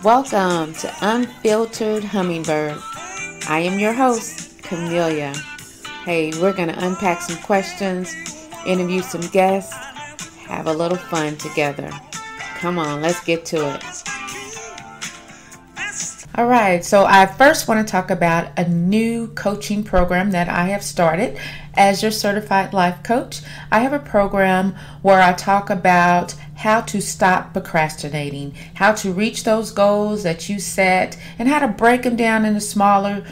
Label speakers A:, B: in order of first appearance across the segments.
A: Welcome to Unfiltered Hummingbird. I am your host, Camellia. Hey, we're going to unpack some questions, interview some guests, have a little fun together. Come on, let's get to it. All right, so I first want to talk about a new coaching program that I have started as your certified life coach. I have a program where I talk about how to stop procrastinating, how to reach those goals that you set, and how to break them down into smaller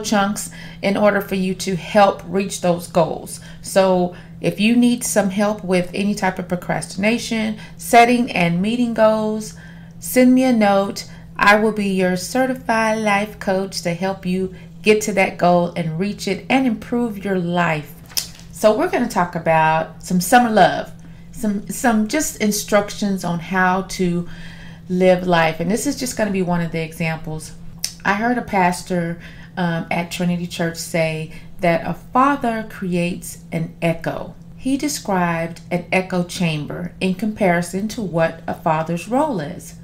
A: chunks in order for you to help reach those goals. So if you need some help with any type of procrastination, setting and meeting goals, send me a note. I will be your certified life coach to help you get to that goal and reach it and improve your life. So we're going to talk about some summer love, some just instructions on how to live life. And this is just going to be one of the examples. I heard a pastor at Trinity Church say that a father creates an echo. He described an echo chamber in comparison to what a father's role is.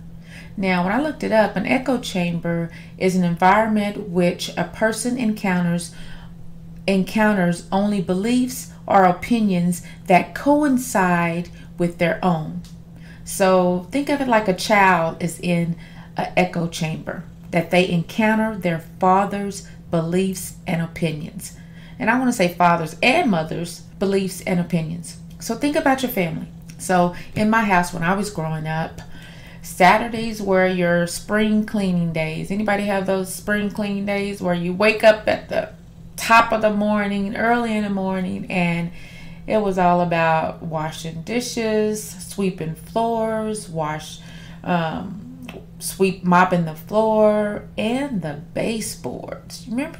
A: Now, when I looked it up, an echo chamber is an environment which a person encounters only beliefs or opinions that coincide with their own. So think of it like a child is in an echo chamber, that they encounter their father's beliefs and opinions. And I want to say fathers and mothers' beliefs and opinions. So think about your family. So in my house when I was growing up, Saturdays were your spring cleaning days. Anybody have those spring cleaning days where you wake up at the top of the morning, early in the morning, and it was all about washing dishes, sweeping floors, mopping the floor, and the baseboards. Remember,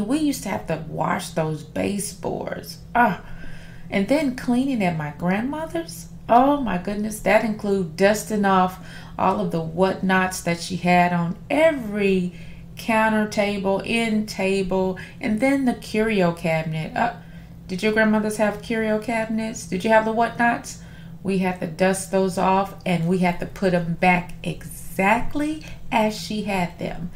A: we used to have to wash those baseboards. And then cleaning at my grandmother's. Oh my goodness, that included dusting off all of the whatnots that she had on every counter table, end table, and then the curio cabinet. Did your grandmothers have curio cabinets? Did you have the whatnots? We had to dust those off and we had to put them back exactly as she had them.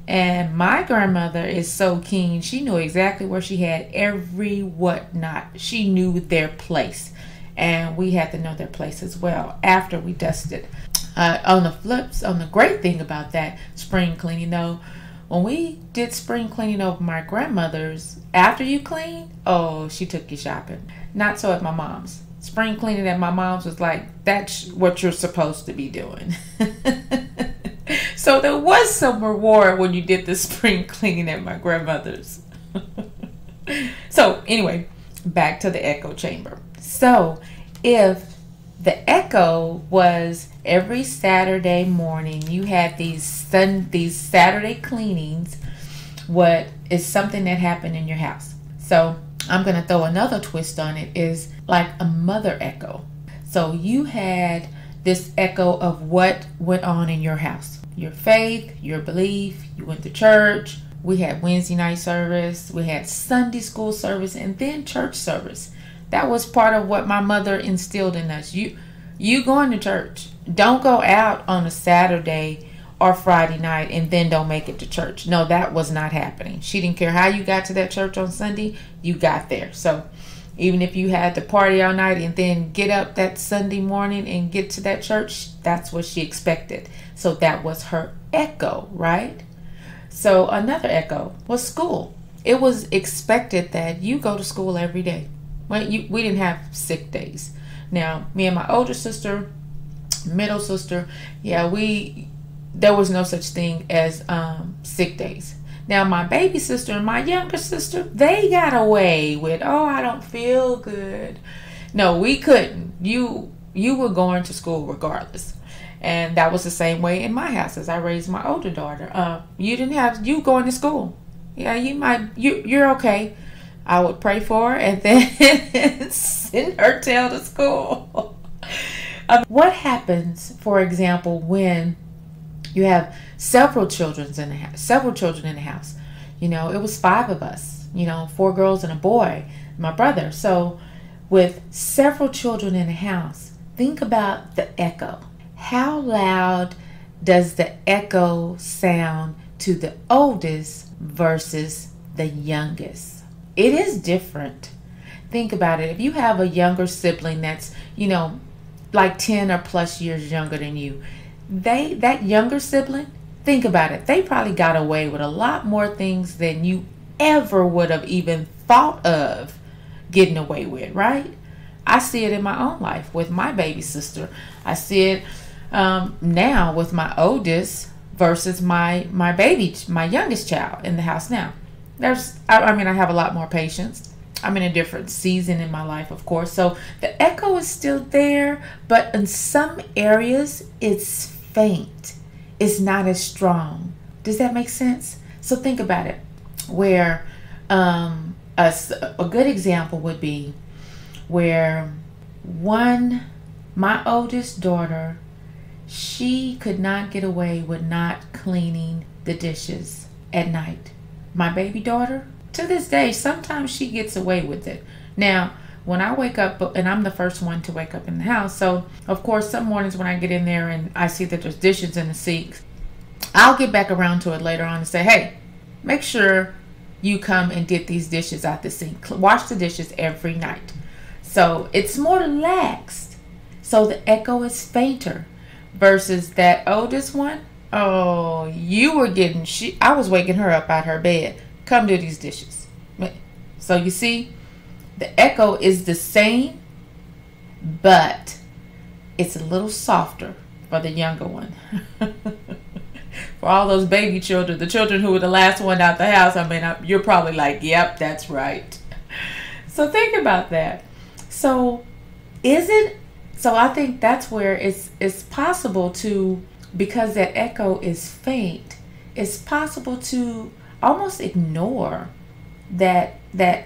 A: And my grandmother is so keen. She knew exactly where she had every whatnot. She knew their place. And we had to know their place as well after we dusted. On the great thing about that spring cleaning though, when we did spring cleaning over my grandmother's, after you clean, she took you shopping. Not so at my mom's. Spring cleaning at my mom's was like, that's what you're supposed to be doing. So there was some reward when you did the spring cleaning at my grandmother's. So anyway, back to the echo chamber. So if the echo was every Saturday morning, you had these Saturday cleanings, what is something that happened in your house. So I'm going to throw another twist on it, is like a mother echo. So you had this echo of what went on in your house. Your faith, your belief, you went to church. We had Wednesday night service, we had Sunday school service, and then church service. That was part of what my mother instilled in us. You going to church. Don't go out on a Saturday or Friday night and then don't make it to church. No, that was not happening. She didn't care how you got to that church on Sunday, you got there. So even if you had to party all night and then get up that Sunday morning and get to that church, that's what she expected. So that was her echo, right? So another echo was school. It was expected that you go to school every day. We didn't have sick days. Now, me and my older sister, middle sister, there was no such thing as sick days. Now, my baby sister and my younger sister, they got away with, I don't feel good. No, we couldn't. You were going to school regardless. And that was the same way in my house as I raised my older daughter. You going to school. Yeah, you're okay. I would pray for her and then send her tail to school. What happens, for example, when you have several children in the house? It was 5 of us. 4 girls and a boy, my brother. So with several children in the house, think about the echo. How loud does the echo sound to the oldest versus the youngest? It is different. Think about it. If you have a younger sibling that's, like 10 or plus years younger than you, that younger sibling, think about it. They probably got away with a lot more things than you ever would have even thought of getting away with, right? I see it in my own life with my baby sister. I see it now with my oldest versus my youngest child in the house now. I have a lot more patience. I'm in a different season in my life, of course. So the echo is still there, but in some areas it's faint. It's not as strong. Does that make sense? So think about it. Where a good example would be where my oldest daughter, she could not get away with not cleaning the dishes at night. My baby daughter, to this day, sometimes she gets away with it. Now, when I wake up, and I'm the first one to wake up in the house, so of course some mornings when I get in there and I see that there's dishes in the sink, I'll get back around to it later on and say, hey, make sure you come and get these dishes out the sink. Wash the dishes every night. So it's more relaxed. So the echo is fainter versus that oldest one. Oh, I was waking her up out her bed. Come do these dishes. So you see, the echo is the same, but it's a little softer for the younger one. For all those baby children, the children who were the last one out the house, you're probably like, yep, that's right. So think about that. So I think that's where it's possible to, because that echo is faint, it's possible to almost ignore that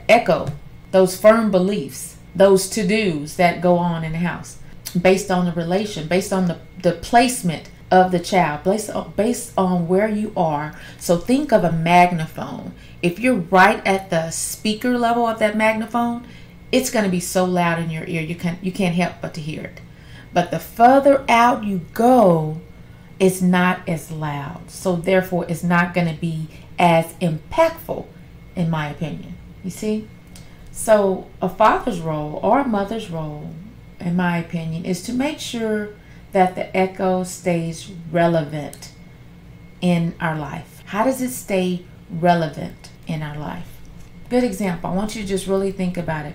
A: echo, those firm beliefs, those to-dos that go on in the house based on the relation, based on the placement of the child, based on where you are. So think of a magnaphone. If you're right at the speaker level of that magnaphone, it's going to be so loud in your ear you can't help but to hear it. But the further out you go, it's not as loud. So therefore, it's not going to be as impactful, in my opinion. You see? So a father's role or a mother's role, in my opinion, is to make sure that the echo stays relevant in our life. How does it stay relevant in our life? Good example. I want you to just really think about it.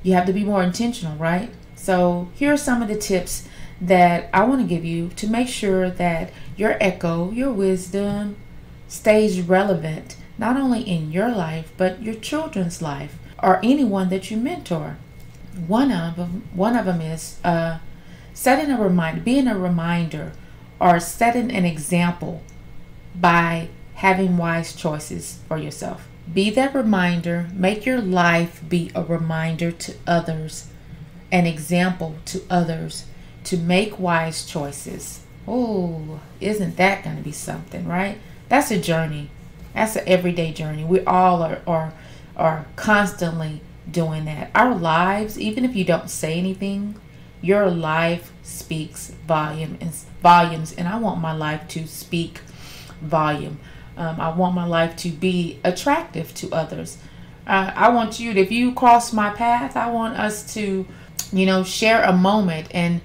A: You have to be more intentional, right? So here are some of the tips that I want to give you to make sure that your echo, your wisdom, stays relevant, not only in your life, but your children's life or anyone that you mentor. One of them is setting a reminder, being a reminder, or setting an example by having wise choices for yourself. Be that reminder. Make your life be a reminder to others, an example to others to make wise choices. Oh, isn't that going to be something, right? That's a journey. That's an everyday journey. We all are constantly doing that. Our lives, even if you don't say anything, your life speaks volumes, and I want my life to speak volume. I want my life to be attractive to others. I want you to, if you cross my path, I want us to, share a moment. And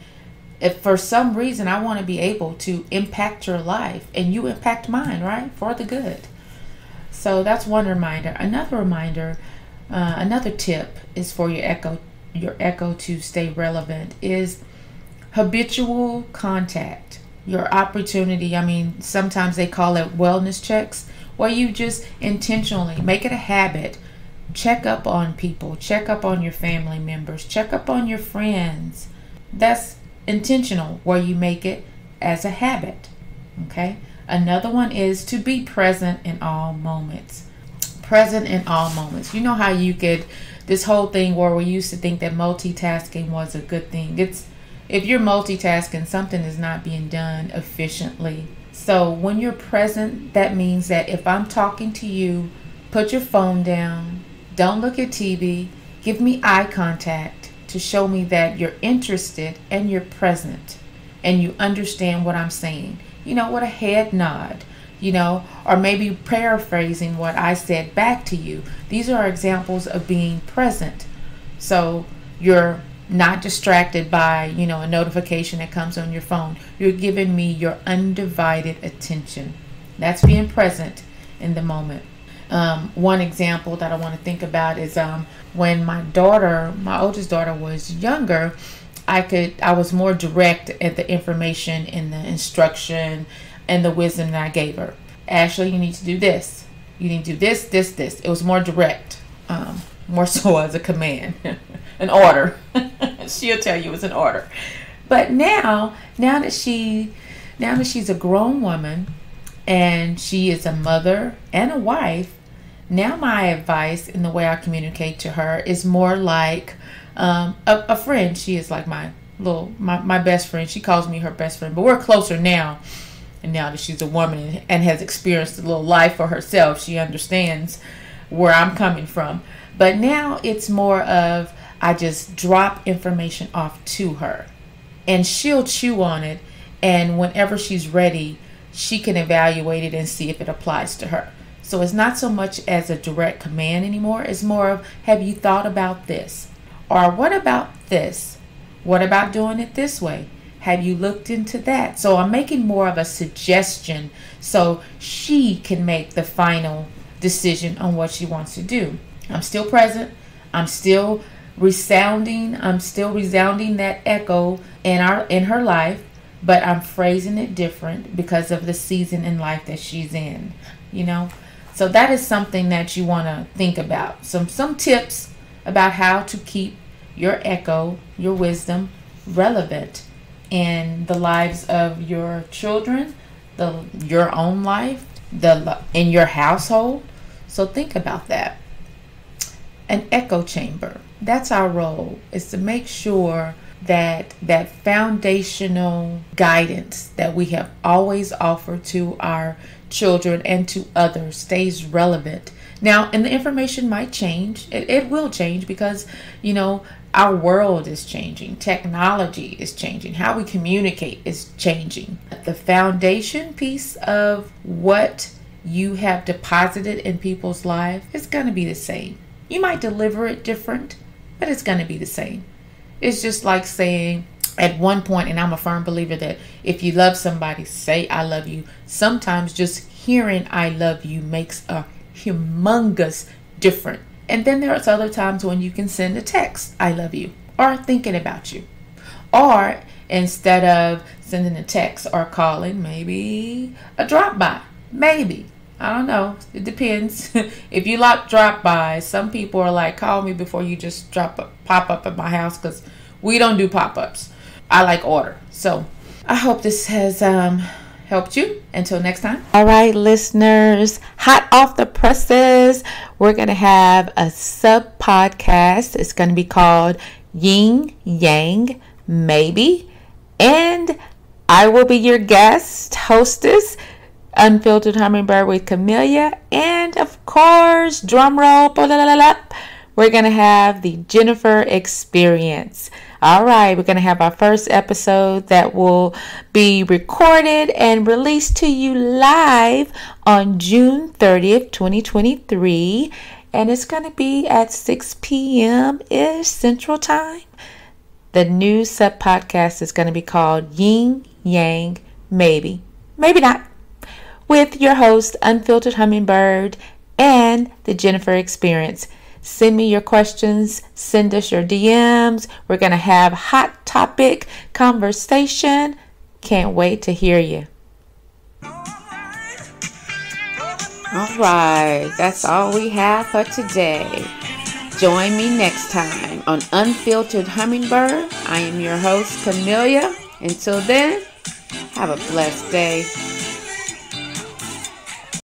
A: if for some reason I want to be able to impact your life and you impact mine, right? For the good. So that's one reminder. Another tip is for your echo to stay relevant is habitual contact. Your opportunity, sometimes they call it wellness checks, where you just intentionally make it a habit. Check up on people, check up on your family members, check up on your friends. That's intentional, where you make it as a habit. Okay? Another one is to be present in all moments. Present in all moments. You know how you could, this whole thing where we used to think that multitasking was a good thing. If you're multitasking, something is not being done efficiently. So when you're present, that means that if I'm talking to you, put your phone down, don't look at TV, give me eye contact to show me that you're interested and you're present and you understand what I'm saying. with a head nod, or maybe paraphrasing what I said back to you. These are examples of being present. So you're not distracted by, a notification that comes on your phone. You're giving me your undivided attention. That's being present in the moment. One example that I want to think about is when my oldest daughter was younger, I was more direct at the information and the instruction and the wisdom that I gave her. Ashley, you need to do this. You need to do this, this, this. It was more direct, more so as a command, an order. She'll tell you it's an order. But now that she's a grown woman and she is a mother and a wife, now my advice in the way I communicate to her is more like a friend. She is like my best friend. She calls me her best friend, but we're closer now. And now that she's a woman and has experienced a little life for herself, she understands where I'm coming from. But now it's more of I just drop information off to her and she'll chew on it. And whenever she's ready, she can evaluate it and see if it applies to her. So it's not so much as a direct command anymore. It's more of, have you thought about this? Or what about this? What about doing it this way? Have you looked into that? So I'm making more of a suggestion so she can make the final decision on what she wants to do. I'm still present. I'm still resounding that echo in her life, but I'm phrasing it different because of the season in life that she's in, So that is something that you want to think about. Some tips about how to keep your echo, your wisdom relevant in the lives of your children, your own life, in your household. So think about that. An echo chamber. That's our role, is to make sure that foundational guidance that we have always offered to our children and to others stays relevant. Now, and the information might change. It will change because, our world is changing. Technology is changing. How we communicate is changing. The foundation piece of what you have deposited in people's lives is going to be the same. You might deliver it different, but it's going to be the same. It's just like saying at one point, and I'm a firm believer that if you love somebody, say I love you. Sometimes just hearing I love you makes a humongous difference. And then there's other times when you can send a text, I love you, or thinking about you. Or instead of sending a text or calling, maybe a drop by. Maybe. I don't know. It depends. If you like drop by, some people are like, call me before you just pop up at my house, because we don't do pop-ups. I like order. So I hope this has helped you. Until next time. All right, listeners, hot off the presses, we're going to have a sub podcast. It's going to be called Yin Yang Maybe. And I will be your guest hostess, Unfiltered Hummingbird with Camellia. And of course, drum roll, we're going to have the Jennifer Experience. All right, we're going to have our first episode that will be recorded and released to you live on June 30th, 2023. And it's going to be at 6 p.m.-ish Central Time. The new sub-podcast is going to be called Yin Yang Maybe. Maybe not. With your host, Unfiltered Hummingbird, and the Jennifer Experience. Send me your questions. Send us your DMs. We're going to have hot topic conversation. Can't wait to hear you. All right. That's all we have for today. Join me next time on Unfiltered Hummingbird. I am your host, Camellia. Until then, have a blessed day.